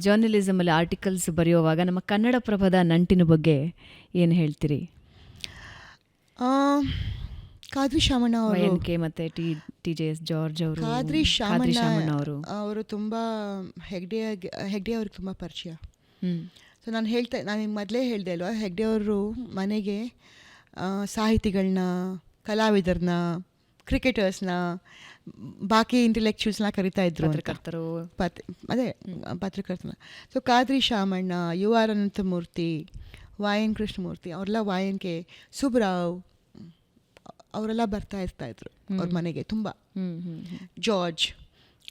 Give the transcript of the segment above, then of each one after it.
ಜರ್ನಲಿಸಮಲ್ಲಿ articles ಬರೆಯುವಾಗ ನಮ್ಮ ಕನ್ನಡಪ್ರಭದ ನಂಟಿನ ಬಗ್ಗೆ ಏನು ಹೇಳ್ತೀರಿ? ಖಾದ್ರಿ ಶಾಮಣ್ಣ ಅವರು ಮತ್ತು ಟಿ ಜೆ ಎಸ್ ಜಾರ್ಜ್ ಅವರು, ಖಾದ್ರಿ ಶಾಮಣ್ಣ ಅವರು ತುಂಬ ಹೆಗ್ಡೆ ಅವ್ರಿಗೆ ತುಂಬ ಪರಿಚಯ. ಸೊ ನಾನು ಮೊದಲೇ ಹೇಳಿದೆ ಅಲ್ವಾ, ಹೆಗ್ಡೆ ಅವರು ಮನೆಗೆ ಸಾಹಿತಿಗಳನ್ನ, ಕಲಾವಿದರನ್ನ, ಕ್ರಿಕೆಟರ್ಸ್ನ, ಬಾಕಿ ಇಂಟೆಲೆಕ್ಚುಯಲ್ಸ್ನ ಕರಿತಾ ಇದ್ರು. ಪತ್ರಕರ್ತನ. So Khadri Shamanna, U R Ananthamurthy, Y N Krishnamurthy, ಅವರೆಲ್ಲ YNK ಸುಬ್ರಾವ್ ಅವರೆಲ್ಲ ಬರ್ತಾ ಇರ್ತಾಯಿದ್ರು ಅವ್ರ ಮನೆಗೆ ತುಂಬ. George,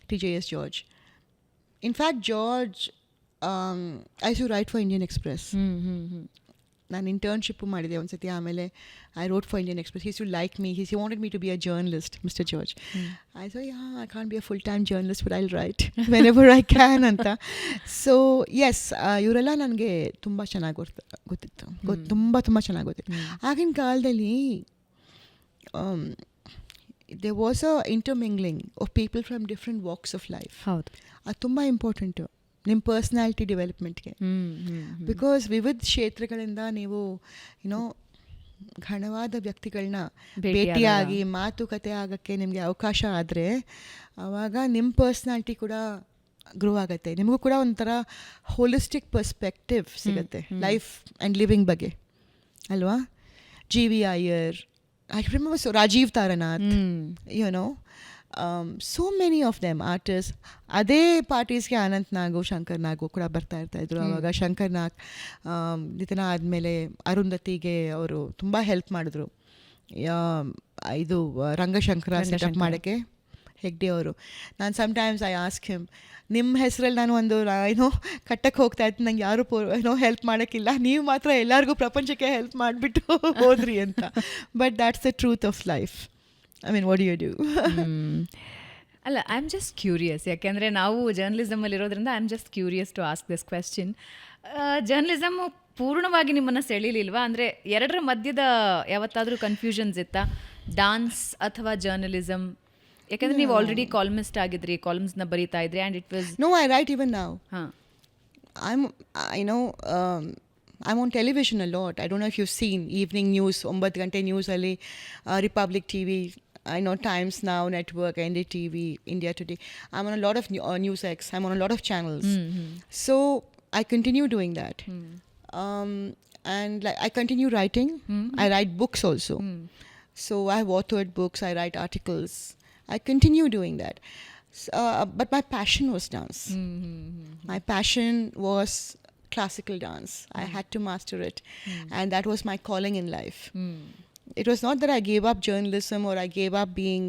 TJS George. In fact George I should write for Indian Express. ನಾನು ಇಂಟರ್ನ್ಶಿಪ್ಪು ಮಾಡಿದೆ ಒಂದು ಸತಿ. ಆಮೇಲೆ I wrote for Indian Express. He's you like me, he's you wanted me to be a journalist, mister George. I so I can't be a full time journalist, but I will write whenever I can ಅಂತ. So S, ಇವರೆಲ್ಲ ನನಗೆ ತುಂಬ ಚೆನ್ನಾಗಿ ಗೊತ್ತಿತ್ತು. ತುಂಬ ಚೆನ್ನಾಗಿ ಗೊತ್ತಿತ್ತು. ಆಗಿನ ಕಾಲದಲ್ಲಿ there was a intermingling of people from different walks of life. ಹೌದು, ಅದು ತುಂಬ ಇಂಪಾರ್ಟೆಂಟು ನಿಮ್ಮ ಪರ್ಸ್ನಾಲಿಟಿ ಡೆವಲಪ್ಮೆಂಟ್ಗೆ. ಬಿಕಾಸ್ ವಿವಿಧ ಕ್ಷೇತ್ರಗಳಿಂದ ನೀವು ಘನವಾದ ವ್ಯಕ್ತಿಗಳನ್ನ ಭೇಟಿಯಾಗಿ ಮಾತುಕತೆ ಆಗೋಕ್ಕೆ ನಿಮಗೆ ಅವಕಾಶ ಆದರೆ ಆವಾಗ ನಿಮ್ಮ ಪರ್ಸ್ನಾಲಿಟಿ ಕೂಡ ಗ್ರೋ ಆಗುತ್ತೆ. ನಿಮಗೂ ಕೂಡ ಒಂಥರ ಹೋಲಿಸ್ಟಿಕ್ ಪರ್ಸ್ಪೆಕ್ಟಿವ್ ಸಿಗುತ್ತೆ ಲೈಫ್ ಆ್ಯಂಡ್ ಲಿವಿಂಗ್ ಬಗ್ಗೆ ಅಲ್ವಾ. GV Iyer, I remember Rajiv Taranath, so many of them artists. ಅದೇ ಪಾರ್ಟೀಸ್ಗೆ ಅನಂತ್ ನಾಗು, ಶಂಕರ್ ನಾಗು ಕೂಡ ಬರ್ತಾ ಇದ್ರು. ಆವಾಗ ಶಂಕರ್ ನಾಗ್ ನಿಧನ ಆದಮೇಲೆ ಅರುಂಧತಿಗೆ ಅವರು ತುಂಬ ಹೆಲ್ಪ್ ಮಾಡಿದ್ರು. ಇದು ರಂಗಶಂಕರ ಸೆಟಪ್ ಮಾಡೋಕ್ಕೆ ಹೆಗ್ಡೆ ಅವರು. ನಾನು ಸಮ್ಟೈಮ್ಸ್ ಐ ಆಸ್ಕ್ ಹಿಮ್, ನಿಮ್ಮ ಹೆಸರಲ್ಲಿ ನಾನು ಒಂದು ಕಟ್ಟಕ್ಕೆ ಹೋಗ್ತಾ ಇತ್ತು, ನಂಗೆ ಯಾರು ಹೆಲ್ಪ್ ಮಾಡೋಕ್ಕಿಲ್ಲ, ನೀವು ಮಾತ್ರ ಎಲ್ಲರಿಗೂ ಪ್ರಪಂಚಕ್ಕೆ ಹೆಲ್ಪ್ ಮಾಡಿಬಿಟ್ಟು ಹೋದ್ರಿ ಅಂತ. But that's the truth of life. I mean, what do you do? ಅಲ್ಲ, ಐ ಆಮ್ ಜಸ್ಟ್ ಕ್ಯೂರಿಯಸ್. ಯಾಕೆಂದರೆ ನಾವು ಜರ್ನಲಿಸಮಲ್ಲಿ ಇರೋದ್ರಿಂದ I am just curious to ask this question. Journalism ಪೂರ್ಣವಾಗಿ ನಿಮ್ಮನ್ನು ಸೆಳೀಲಿಲ್ವಾ? ಅಂದರೆ ಎರಡರ ಮಧ್ಯದ ಯಾವತ್ತಾದರೂ ಕನ್ಫ್ಯೂಷನ್ಸ್ ಇತ್ತಾ, ಡಾನ್ಸ್ ಅಥವಾ ಜರ್ನಲಿಸಮ್? ಯಾಕಂದ್ರೆ ನೀವು ಆಲ್ರೆಡಿ ಕಾಲಮಿಸ್ಟ್ ಆಗಿದ್ರಿ, ಕಾಲಮ್ಸ್ನ ಬರೀತಾ ಇದ್ರಿ, and it was I right even now. I'm on television a lot. I don't know if you've seen evening news, 9 ಗಂಟೆ ನ್ಯೂಸಲ್ಲಿ, republic TV, I know Times Now Network, NDTV, India Today. I'm on a lot of News X. I'm on a lot of channels. So I continue doing that. And I continue writing. I write books also. So I've authored books, I write articles. I continue doing that. But my passion was dance. My passion was classical dance. I had to master it. And that was my calling in life. It was not that I gave up journalism or I gave up being,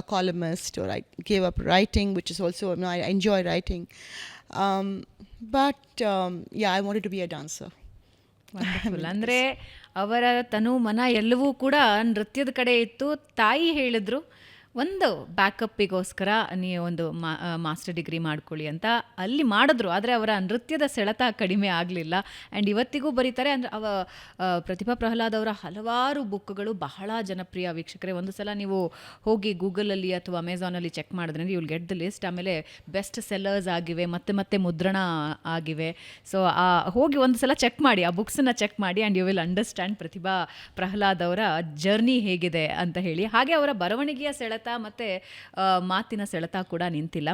a columnist, or I gave up writing, which is also, I enjoy writing. But I wanted to be a dancer. ಅಂದರೆ ಅವರ ತನು ಮನ ಎಲ್ಲವೂ ಕೂಡ ನೃತ್ಯದ ಕಡೆ ಇತ್ತು. ತಾಯಿ ಹೇಳಿದ್ರು, ಒಂದು ಬ್ಯಾಕಪ್ಪಿಗೋಸ್ಕರ ನೀವು ಒಂದು ಮಾಸ್ಟರ್ ಡಿಗ್ರಿ ಮಾಡ್ಕೊಳ್ಳಿ ಅಂತ ಅಲ್ಲಿ ಮಾಡಿದ್ರು. ಆದರೆ ಅವರ ನೃತ್ಯದ ಸೆಳೆತ ಕಡಿಮೆ ಆಗಲಿಲ್ಲ. ಆ್ಯಂಡ್ ಇವತ್ತಿಗೂ ಬರೀತಾರೆ. ಅಂದರೆ ಪ್ರತಿಭಾ ಪ್ರಹ್ಲಾದ್ ಅವರ ಹಲವಾರು ಬುಕ್ಗಳು ಬಹಳ ಜನಪ್ರಿಯ. ವೀಕ್ಷಕರೇ, ಒಂದು ಸಲ ನೀವು ಹೋಗಿ ಗೂಗಲಲ್ಲಿ ಅಥವಾ ಅಮೆಝಾನಲ್ಲಿ ಚೆಕ್ ಮಾಡಿದ್ರೆ you will get the list. ಆಮೇಲೆ ಬೆಸ್ಟ್ ಸೆಲ್ಲರ್ಸ್ ಆಗಿವೆ, ಮತ್ತೆ ಮುದ್ರಣ ಆಗಿವೆ. ಸೊ ಹೋಗಿ ಒಂದು ಸಲ ಚೆಕ್ ಮಾಡಿ, ಆ ಬುಕ್ಸನ್ನು ಚೆಕ್ ಮಾಡಿ, ಆ್ಯಂಡ್ ಯು ವಿಲ್ ಅಂಡರ್ಸ್ಟ್ಯಾಂಡ್ ಪ್ರತಿಭಾ ಪ್ರಹ್ಲಾದ್ ಅವರ ಜರ್ನಿ ಹೇಗಿದೆ ಅಂತ ಹೇಳಿ. ಹಾಗೆ ಅವರ ಬರವಣಿಗೆಯ ಸೆಳೆತ ಮತ್ತು ಮಾತಿನ ಸೆಳೆತ ಕೂಡ ನಿಂತಿಲ್ಲ.